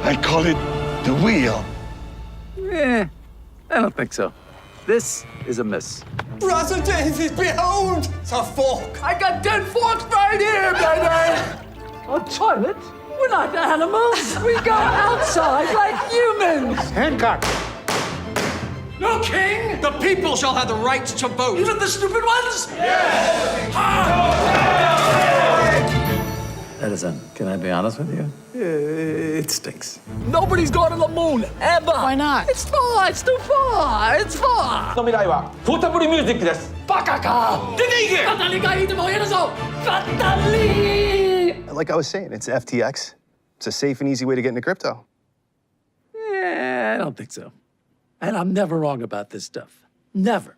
I call it the wheel. I don't think so. This is a miss. Brother David, behold! It's a fork. I got 10 forks right here, baby! A toilet? We're not animals. We go outside like humans. Hancock. No king! The people shall have the right to vote. Even the stupid ones? Edison, can I be honest with you? It stinks. Nobody's going to the moon, ever. Why not? It's far. It's too far. It's far. の未来はポータブルミュージックです。バカか。出て行け。語りがいいとも言えるぞ。語り。 Like I was saying, it's FTX. It's a safe and easy way to get into crypto. I don't think so. And I'm never wrong about this stuff. Never.